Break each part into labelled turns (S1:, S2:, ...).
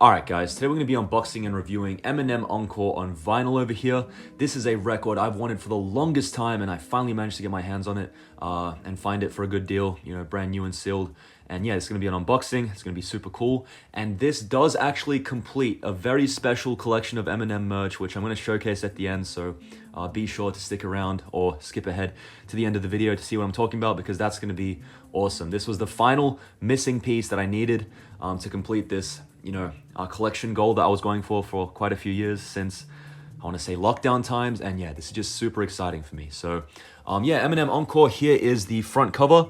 S1: Alright guys, today we're going to be unboxing and reviewing Eminem Encore on vinyl over here. This is a record I've wanted for the longest time and I finally managed to get my hands on it and find it for a good deal, you know, brand new and sealed. And yeah, it's going to be an unboxing, it's going to be super cool. And this does actually complete a very special collection of Eminem merch, which I'm going to showcase at the end, so be sure to stick around or skip ahead to the end of the video to see what I'm talking about, because that's going to be awesome. This was the final missing piece that I needed to complete this, you know, collection goal that I was going for quite a few years, since I want to say lockdown times. And yeah, this is just super exciting for me. So yeah, Eminem Encore. Here is the front cover.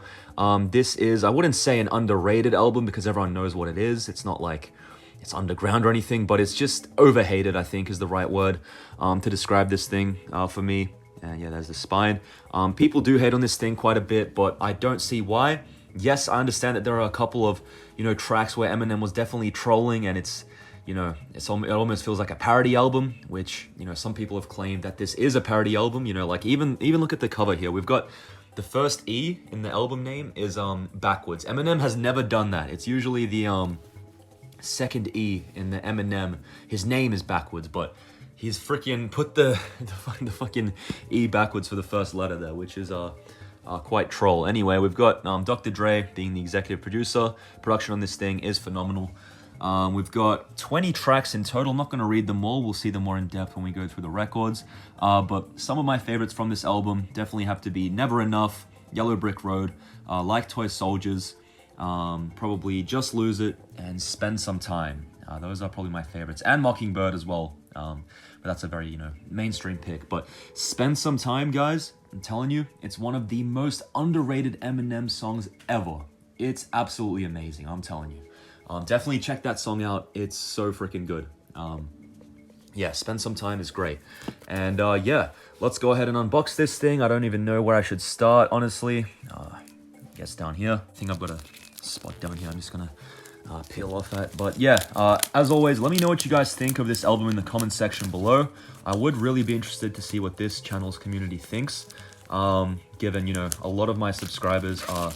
S1: This is, I wouldn't say an underrated album because everyone knows what it is. It's not like it's underground or anything, but it's just overhated, I think is the right word to describe this thing for me. And yeah, there's the spine. People do hate on this thing quite a bit, but I don't see why. Yes, I understand that there are a couple of, you know, tracks where Eminem was definitely trolling, and it's, you know, it almost feels like a parody album, which, you know, some people have claimed that this is a parody album. You know, like even look at the cover here. We've got the first E in the album name is backwards. Eminem has never done that. It's usually the second E in the Eminem. His name is backwards, but he's freaking put the fucking E backwards for the first letter there, which is quite troll. Anyway, we've got Dr. Dre being the executive producer. Production on this thing is phenomenal. We've got 20 tracks in total. I'm not going to read them all. We'll see them more in depth when we go through the records. But some of my favorites from this album definitely have to be Never Enough, Yellow Brick Road, Like Toy Soldiers, probably Just Lose It, and Spend Some Time. Those are probably my favorites. And Mockingbird as well. But that's a very, you know, mainstream pick. But Spend Some Time, guys, I'm telling you, it's one of the most underrated Eminem songs ever. It's absolutely amazing, I'm telling you. Definitely check that song out. It's so freaking good. Yeah, Spend Some Time is great. And yeah, let's go ahead and unbox this thing. I don't even know where I should start, honestly. I guess down here. I think I've got a spot down here I'm just gonna peel off at. But yeah, as always, let me know what you guys think of this album in the comment section below. I would really be interested to see what this channel's community thinks, given, you know, a lot of my subscribers are,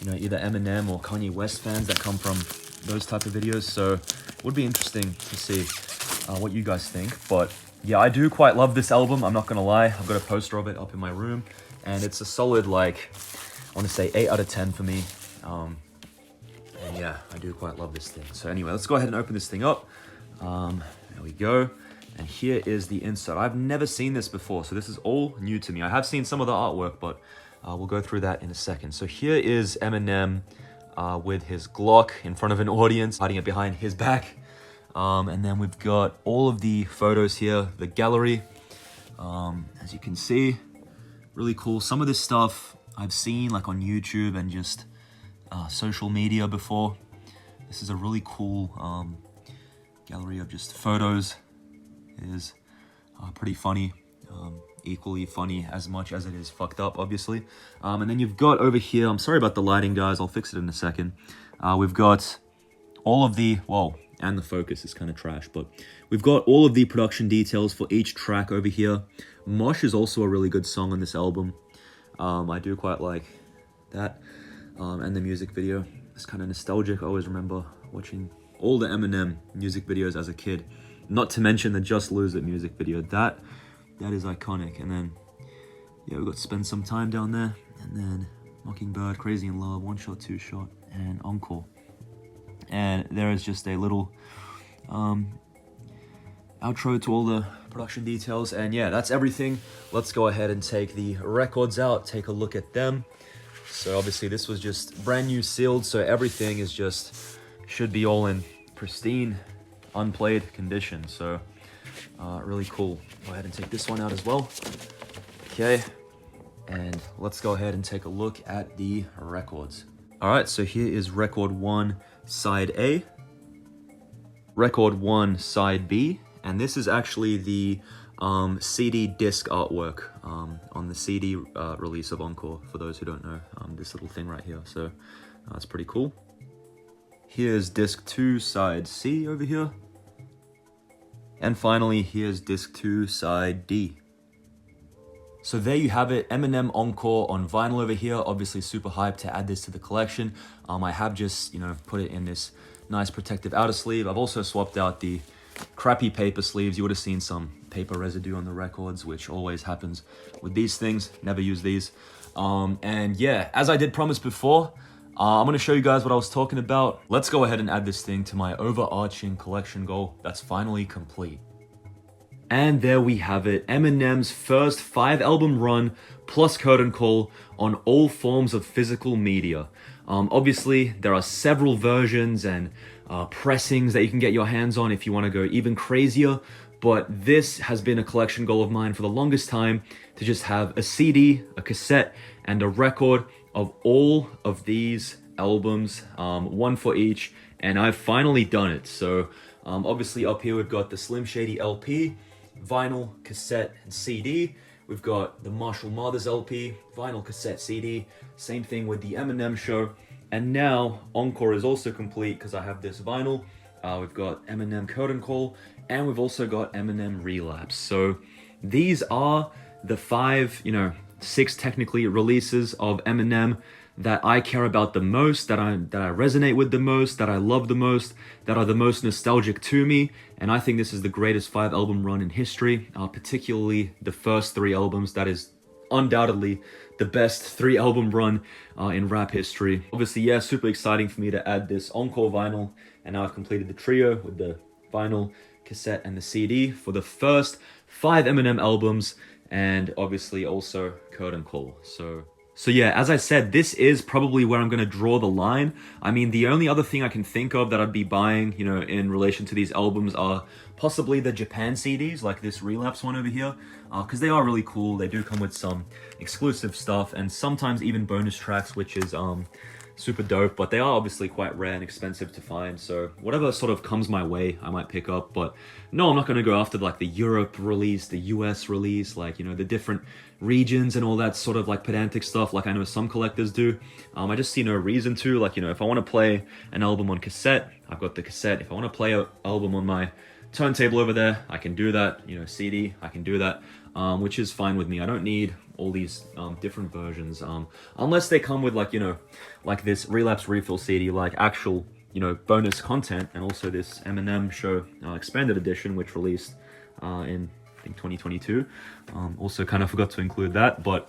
S1: you know, either Eminem or Kanye West fans that come from those type of videos. So it would be interesting to see what you guys think. But yeah, I do quite love this album, I'm not gonna lie. I've got a poster of it up in my room, and it's a solid, like, I want to say 8 out of 10 for me. And yeah, I do quite love this thing. So anyway, let's go ahead and open this thing up. There we go. And here is the insert. I've never seen this before, so this is all new to me. I have seen some of the artwork, but we'll go through that in a second. So here is Eminem with his Glock in front of an audience, hiding it behind his back. And then we've got all of the photos here, the gallery. As you can see, really cool. Some of this stuff I've seen like on YouTube and just social media before. This is a really cool gallery of just photos. It is pretty funny, equally funny as much as it is fucked up, obviously. And then you've got over here, I'm sorry about the lighting, guys, I'll fix it in a second. We've got all of the, whoa, and the focus is kind of trash, but we've got all of the production details for each track over here. Mosh is also a really good song on this album. I do quite like that. And the music video. It's kind of nostalgic. I always remember watching all the Eminem music videos as a kid. Not to mention the Just Lose It music video. That is iconic. And then, yeah, we've got Spend Some Time down there. And then Mockingbird, Crazy in Love, One Shot, Two Shot, and Encore. And there is just a little outro to all the production details. And yeah, that's everything. Let's go ahead and take the records out, take a look at them. So obviously this was just brand new sealed, so everything is just, should be all in pristine, unplayed condition. So really cool. Go ahead and take this one out as well. Okay, and let's go ahead and take a look at the records. All right, so here is record 1, side A, record 1, side B, and this is actually the CD disc artwork on the CD release of Encore, for those who don't know, this little thing right here. So that's pretty cool. Here's disc 2, side C over here. And finally, here's disc 2, side D. So there you have it, Eminem Encore on vinyl over here. Obviously super hyped to add this to the collection. I have just, you know, put it in this nice protective outer sleeve. I've also swapped out the crappy paper sleeves. You would have seen some paper residue on the records, which always happens with these things. Never use these. And yeah, as I did promise before, I'm going to show you guys what I was talking about. Let's go ahead and add this thing to my overarching collection goal that's finally complete. And there we have it, Eminem's first 5-album run plus Curtain Call on all forms of physical media. Obviously, there are several versions and pressings that you can get your hands on if you want to go even crazier, but this has been a collection goal of mine for the longest time, to just have a CD, a cassette, and a record of all of these albums, one for each, and I've finally done it. So obviously up here we've got the Slim Shady LP, vinyl, cassette, and CD. We've got the Marshall Mathers LP, vinyl, cassette, CD. Same thing with the Eminem show. And now Encore is also complete because I have this vinyl. We've got Eminem Curtain Call, and we've also got Eminem Relapse. So these are the 5, 6 technically releases of Eminem that I care about the most, that I resonate with the most, that I love the most, that are the most nostalgic to me. And I think this is the greatest 5-album run in history, particularly the first 3 albums. That is undoubtedly the best 3-album run in rap history. Obviously, yeah, super exciting for me to add this Encore vinyl, and now I've completed the trio with the vinyl, cassette, and the CD for the first 5 Eminem albums, and obviously also Curtain Call. So yeah, as I said, this is probably where I'm going to draw the line. I mean, the only other thing I can think of that I'd be buying, in relation to these albums are possibly the Japan CDs, like this Relapse one over here, because they are really cool. They do come with some exclusive stuff and sometimes even bonus tracks, which is super dope, but they are obviously quite rare and expensive to find. So whatever sort of comes my way, I might pick up. But no, I'm not going to go after like the Europe release, the US release, like, the different regions and all that sort of like pedantic stuff like I know some collectors do. I just see no reason to. Like, if I want to play an album on cassette, I've got the cassette. If I want to play an album on my turntable over there, I can do that. CD, I can do that, which is fine with me. I don't need all these different versions, unless they come with like like this Relapse Refill CD, like actual bonus content, and also this Eminem show expanded edition, which released in I think 2022. Also kind of forgot to include that, but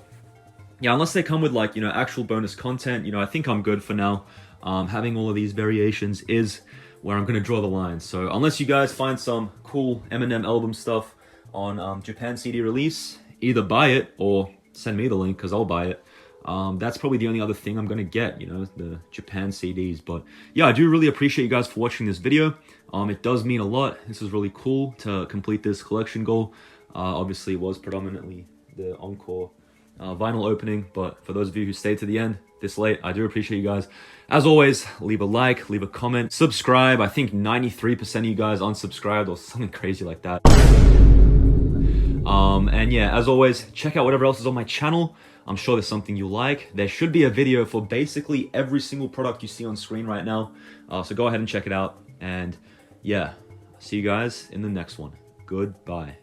S1: yeah, unless they come with like actual bonus content, I think I'm good for now. Having all of these variations is where I'm going to draw the line. So unless you guys find some cool Eminem album stuff on Japan CD release, either buy it or send me the link, because I'll buy it. That's probably the only other thing I'm going to get, the Japan CDs. But yeah, I do really appreciate you guys for watching this video. It does mean a lot. This is really cool to complete this collection goal. Obviously, it was predominantly the Encore vinyl opening, but for those of you who stayed to the end this late, I do appreciate you guys. As always, leave a like, leave a comment, subscribe. I think 93% of you guys unsubscribed or something crazy like that. And yeah, as always, check out whatever else is on my channel. I'm sure there's something you like. There should be a video for basically every single product you see on screen right now. So go ahead and check it out. And yeah, see you guys in the next one. Goodbye.